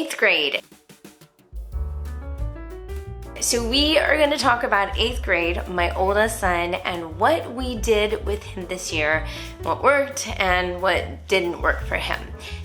8th grade. So we are going to talk about 8th grade, my oldest son, and what we did with him this year, what worked and what didn't work for him.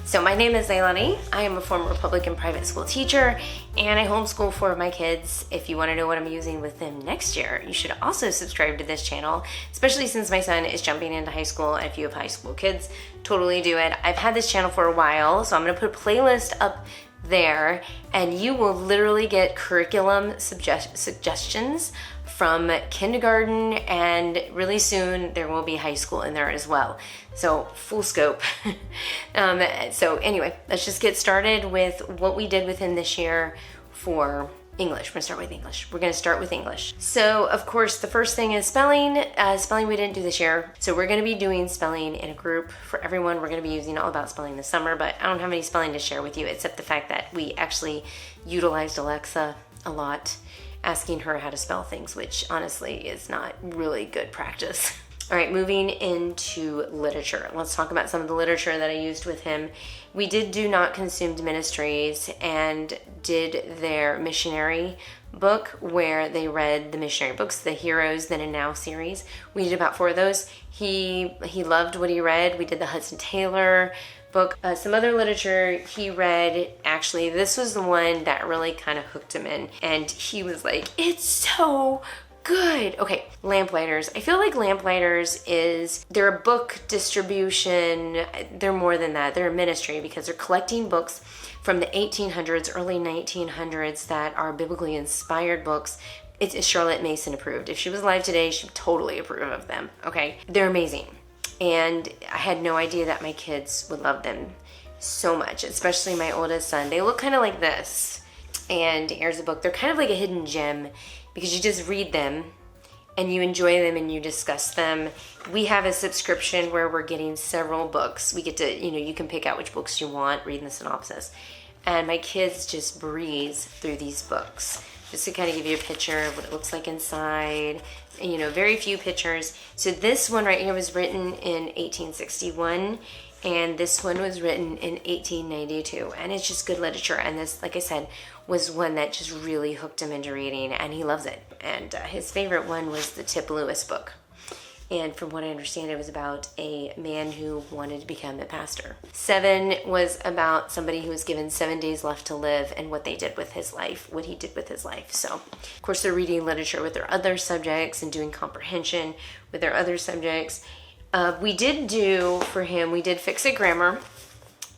So my name is Leilani. I am a former public and private school teacher, and I homeschool 4 of my kids. If you want to know what I'm using with them next year, you should also subscribe to this channel, especially since my son is jumping into high school, and if you have high school kids, totally do it. I've had this channel for a while, so I'm going to put a playlist up there, and you will literally get curriculum suggestions from kindergarten, and really soon there will be high school in there as well. So full scope. So anyway, let's just get started with what we did with him this year for English. We're gonna start with English. We're gonna start with English. So of course, the first thing is spelling. Spelling we didn't do this year. So we're gonna be doing spelling in a group for everyone. We're gonna be using All About Spelling this summer, but I don't have any spelling to share with you except the fact that we actually utilized Alexa a lot, asking her how to spell things, which honestly is not really good practice. All right, moving into literature. Let's talk about some of the literature that I used with him. We did do Not Consumed Ministries and did their missionary book where they read the missionary books, the Heroes Then and Now series. We did about 4 of those. He loved what he read. We did the Hudson Taylor book. Some other literature he read, actually, this was the one that really kind of hooked him in. And he was like, it's so good. Okay, Lamplighters. I feel like Lamplighters they're a book distribution. They're more than that. They're a ministry because they're collecting books from the 1800s, early 1900s that are biblically inspired books. It's Charlotte Mason approved. If she was alive today, she would totally approve of them. Okay, they're amazing. And I had no idea that my kids would love them so much, especially my oldest son. They look kind of like this. And here's a book. They're kind of like a hidden gem because you just read them and you enjoy them and you discuss them. We have a subscription where we're getting several books. We get to, you can pick out which books you want, read the synopsis. And my kids just breeze through these books. Just to kind of give you a picture of what it looks like inside. Very few pictures. So this one right here was written in 1861. And this one was written in 1892, and it's just good literature. And this, like I said, was one that just really hooked him into reading, and he loves it. And his favorite one was the Tip Lewis book. And from what I understand, it was about a man who wanted to become a pastor. 7 was about somebody who was given 7 days left to live and what they did with his life, what he did with his life. So, of course, they're reading literature with their other subjects and doing comprehension with their other subjects. We did do for him, we did Fix It Grammar.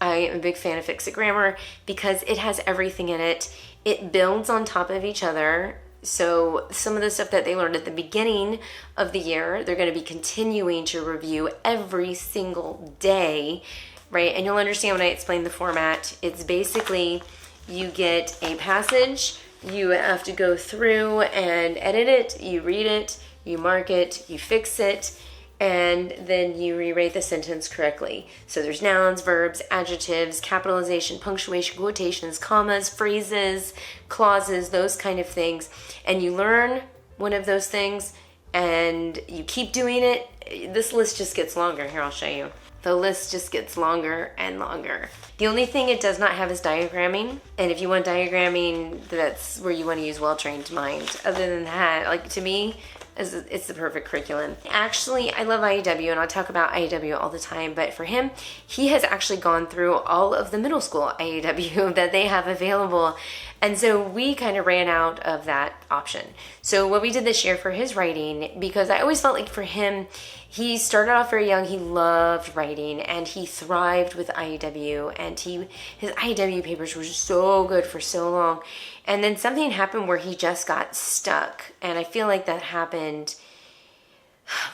I am a big fan of Fix It Grammar because it has everything in it. It builds on top of each other. So some of the stuff that they learned at the beginning of the year, they're going to be continuing to review every single day, right? And you'll understand when I explain the format. It's basically you get a passage, you have to go through and edit it, you read it, you mark it, you fix it, and then you rewrite the sentence correctly. So there's nouns, verbs, adjectives, capitalization, punctuation, quotations, commas, phrases, clauses, those kind of things. And you learn one of those things and you keep doing it. This list just gets longer. Here, I'll show you. The list just gets longer and longer. The only thing it does not have is diagramming. And if you want diagramming, that's where you want to use well-trained mind. Other than that, like to me, it's the perfect curriculum. Actually, I love IEW, and I'll talk about IEW all the time, but for him, he has actually gone through all of the middle school IEW that they have available, and so we kind of ran out of that option. So what we did this year for his writing, because I always felt like for him, he started off very young, he loved writing, and he thrived with IEW, and his IEW papers were so good for so long. And then something happened where he just got stuck. And I feel like that happened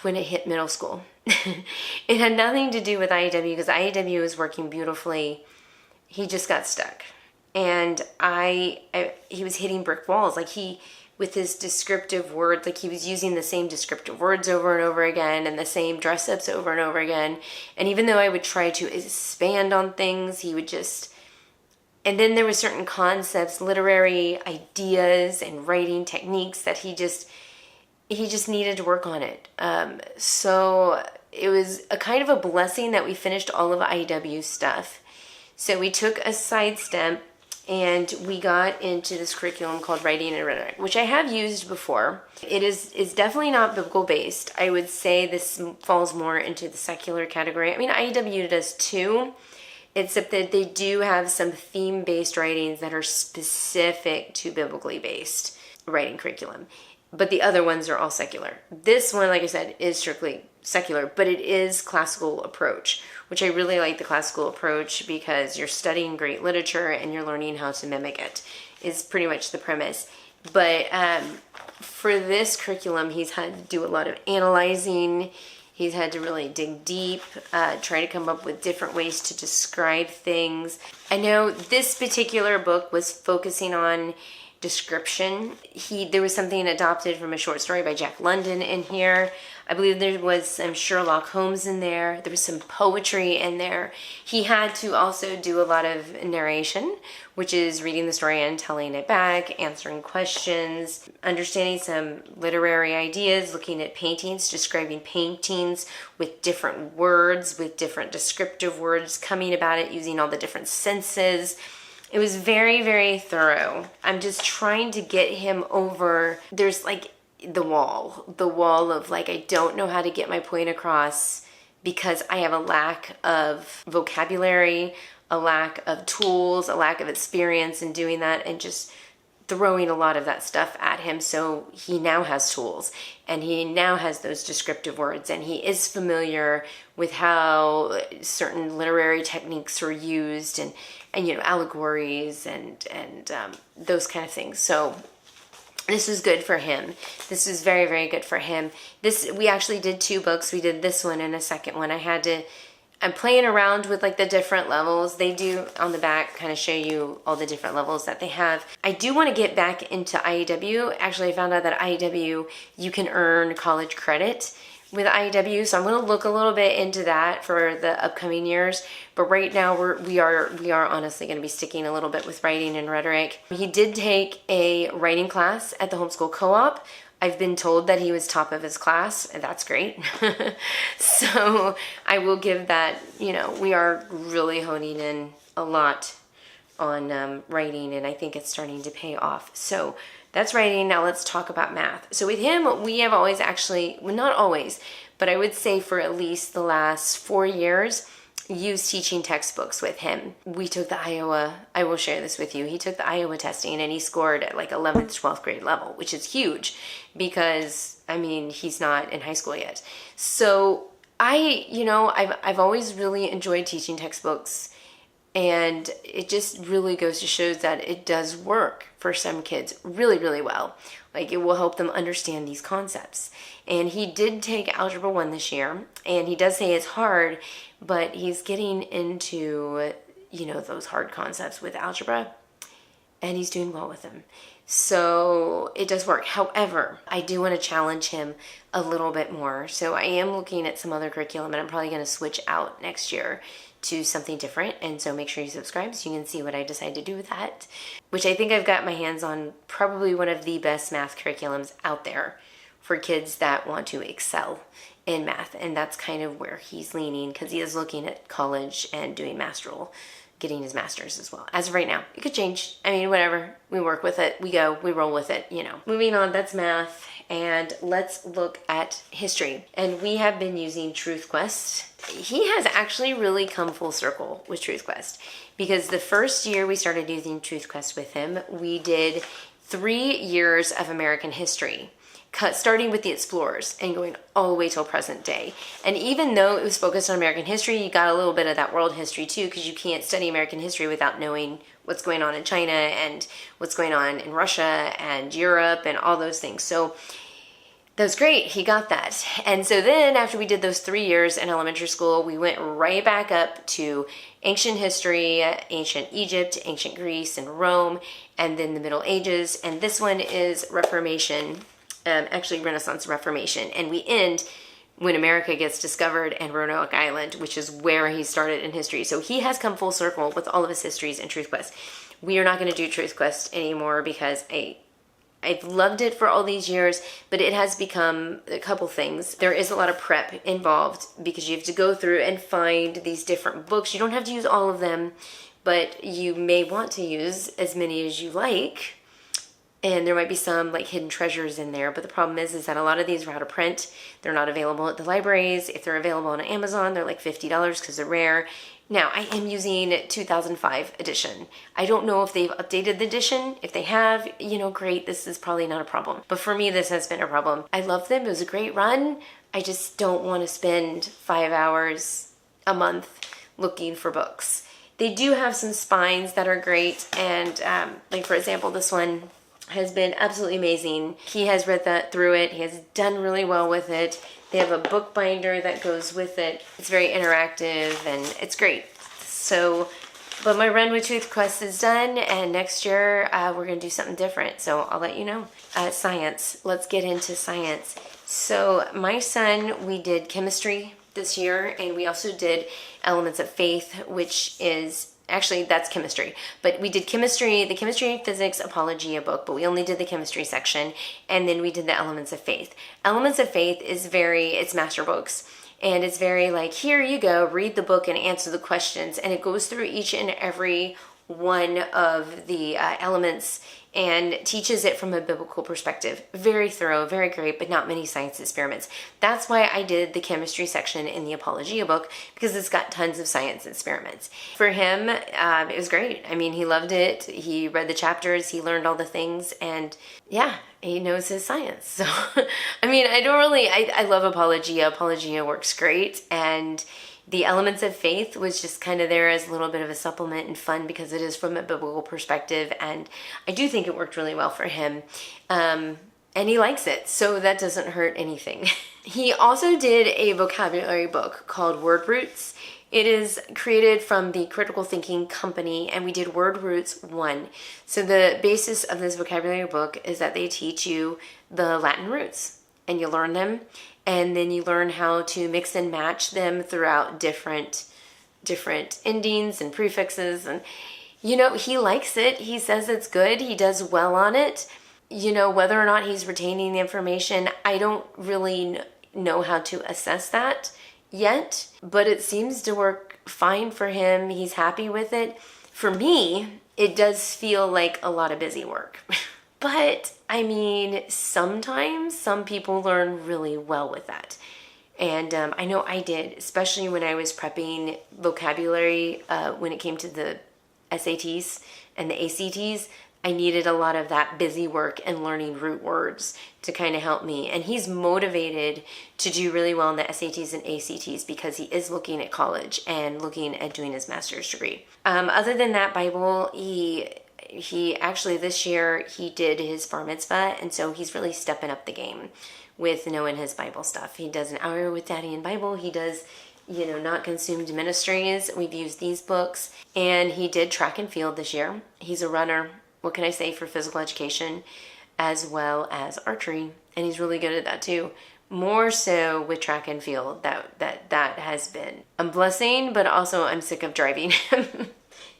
when it hit middle school. It had nothing to do with IEW because IEW was working beautifully. He just got stuck. And he was hitting brick walls. Like with his descriptive words, like he was using the same descriptive words over and over again and the same dress ups over and over again. And even though I would try to expand on things, he would just... And then there were certain concepts, literary ideas and writing techniques that he just needed to work on it. So it was a kind of a blessing that we finished all of IEW stuff. So we took a sidestep and we got into this curriculum called Writing and Rhetoric, which I have used before. It is definitely not biblical based. I would say this falls more into the secular category. I mean, IEW does too, except that they do have some theme-based writings that are specific to biblically based writing curriculum. But the other ones are all secular. This one, like I said, is strictly secular, but it is classical approach, which I really like the classical approach because you're studying great literature and you're learning how to mimic it, is pretty much the premise. But for this curriculum, he's had to do a lot of analyzing. He's had to really dig deep, try to come up with different ways to describe things. I know this particular book was focusing on description. There was something adopted from a short story by Jack London in here. I believe there was some Sherlock Holmes in there. There was some poetry in there. He had to also do a lot of narration, which is reading the story and telling it back, answering questions, understanding some literary ideas, looking at paintings, describing paintings with different words, with different descriptive words, coming about it using all the different senses. It was very, very thorough. I'm just trying to get him over, there's like the wall of like, I don't know how to get my point across because I have a lack of vocabulary, a lack of tools, a lack of experience in doing that, and just throwing a lot of that stuff at him. So he now has tools and he now has those descriptive words and he is familiar with how certain literary techniques are used and you know, allegories and those kind of things. So this was good for him. This was very, very good for him. We actually did 2 books. We did this one and a second one. I'm playing around with like the different levels. They do on the back kind of show you all the different levels that they have. I do want to get back into IEW. Actually, I found out that IEW, you can earn college credit with IEW, so I'm going to look a little bit into that for the upcoming years. But right now we are honestly going to be sticking a little bit with writing and rhetoric. He did take a writing class at the homeschool co-op. I've been told that he was top of his class, and that's great. So I will give that, you know, we are really honing in a lot on writing, and I think it's starting to pay off. So that's writing. Now let's talk about math. So with him, we have always actually, well, not always, but I would say for at least the last 4 years, used teaching textbooks with him. We took the Iowa, I will share this with you, he took the Iowa testing and he scored at like 11th, 12th grade level, which is huge because, I mean, he's not in high school yet. So I've always really enjoyed teaching textbooks, and it just really goes to show that it does work for some kids really, really well. Like, it will help them understand these concepts. And he did take Algebra 1 this year, and he does say it's hard, but he's getting into, you know, those hard concepts with algebra, and he's doing well with them. So it does work. However, I do want to challenge him a little bit more. So I am looking at some other curriculum, and I'm probably going to switch out next year to something different. And so make sure you subscribe so you can see what I decide to do with that, which I think I've got my hands on probably one of the best math curriculums out there for kids that want to excel in math. And that's kind of where he's leaning, because he is looking at college and doing getting his master's as well. As of right now, it could change. I mean, whatever, we work with it, we roll with it, you know. Moving on, that's math. And let's look at history. And we have been using Truth Quest. He has actually really come full circle with Truth Quest, because the first year we started using Truth Quest with him, we did 3 years of American history, starting with the explorers and going all the way till present day. And even though it was focused on American history, you got a little bit of that world history too, because you can't study American history without knowing what's going on in China and what's going on in Russia and Europe and all those things. So that was great. He got that. And so then after we did those 3 years in elementary school, we went right back up to ancient history, ancient Egypt, ancient Greece and Rome, and then the Middle Ages. And this one is Reformation, actually Renaissance Reformation. And we end when America gets discovered and Roanoke Island, which is where he started in history. So he has come full circle with all of his histories in Truth Quest. We are not going to do Truth Quest anymore because I've loved it for all these years, but it has become a couple things. There is a lot of prep involved because you have to go through and find these different books. You don't have to use all of them, but you may want to use as many as you like. And there might be some like hidden treasures in there, but the problem is that a lot of these are out of print. They're not available at the libraries. If they're available on Amazon, they're like $50 because they're rare. Now, I am using 2005 edition. I don't know if they've updated the edition. If they have, great, this is probably not a problem. But for me, this has been a problem. I love them. It was a great run. I just don't want to spend 5 hours a month looking for books. They do have some spines that are great. And like, for example, this one has been absolutely amazing. He has read that through it. He has done really well with it. They have a book binder that goes with it. It's very interactive and it's great. So, but my Run with Truth quest is done, and next year we're gonna do something different. So I'll let you know. Science, let's get into science. So my son, we did chemistry this year, and we also did Elements of Faith, which is, actually, that's chemistry. But we did chemistry, the chemistry and physics apologia book, but we only did the chemistry section. And then we did the Elements of Faith. Elements of Faith is it's master books. And it's very like, here you go, read the book and answer the questions. And it goes through each and every one of the elements and teaches it from a biblical perspective. Very thorough, very great, but not many science experiments. That's why I did the chemistry section in the Apologia book, because it's got tons of science experiments. For him, it was great. I mean, he loved it. He read the chapters, he learned all the things, and yeah, he knows his science. So, I mean, I love Apologia. Apologia works great, and the Elements of Faith was just kind of there as a little bit of a supplement and fun because it is from a biblical perspective, and I do think it worked really well for him. And he likes it, so that doesn't hurt anything. He also did a vocabulary book called Word Roots. It is created from the Critical Thinking Company, and we did Word Roots 1. So the basis of this vocabulary book is that they teach you the Latin roots, and you learn them, and then you learn how to mix and match them throughout different endings and prefixes. And, he likes it. He says it's good. He does well on it. Whether or not he's retaining the information, I don't really know how to assess that yet, but it seems to work fine for him. He's happy with it. For me, it does feel like a lot of busy work. But, I mean, sometimes some people learn really well with that. And I know I did, especially when I was prepping vocabulary when it came to the SATs and the ACTs. I needed a lot of that busy work and learning root words to kind of help me. And he's motivated to do really well in the SATs and ACTs because he is looking at college and looking at doing his master's degree. Other than that, Bible, he actually this year he did his bar mitzvah, and so he's really stepping up the game with knowing his Bible stuff. He does an hour with Daddy in Bible. He does, Not Consumed Ministries. We've used these books, and he did track and field this year. He's a runner. What can I say, for physical education as well as archery, and he's really good at that too. More so with track and field. That has been a blessing, but also I'm sick of driving him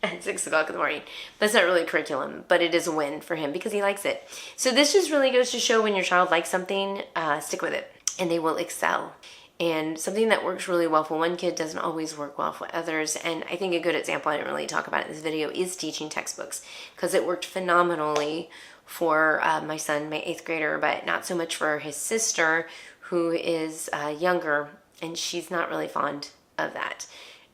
at 6 o'clock in the morning. That's not really curriculum, but it is a win for him because he likes it. So this just really goes to show when your child likes something, stick with it and they will excel. And something that works really well for one kid doesn't always work well for others. And I think a good example, I didn't really talk about it in this video, is teaching textbooks, because it worked phenomenally for my son, my 8th grader, but not so much for his sister, who is younger, and she's not really fond of that,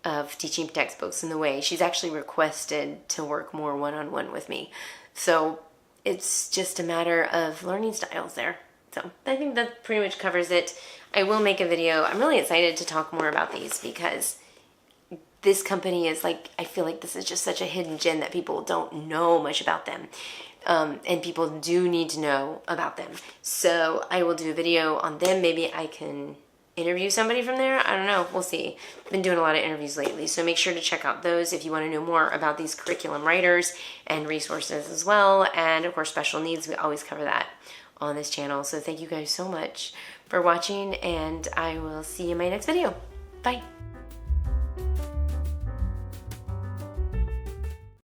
of teaching textbooks in the way. She's actually requested to work more one-on-one with me. So it's just a matter of learning styles there. So I think that pretty much covers it. I will make a video. I'm really excited to talk more about these because this company is like, I feel like this is just such a hidden gem that people don't know much about them. And people do need to know about them. So I will do a video on them. Maybe I can interview somebody from there. I don't know. We'll see. I've been doing a lot of interviews lately. So make sure to check out those if you want to know more about these curriculum writers and resources as well. And of course, special needs. We always cover that on this channel. So thank you guys so much for watching, and I will see you in my next video. Bye.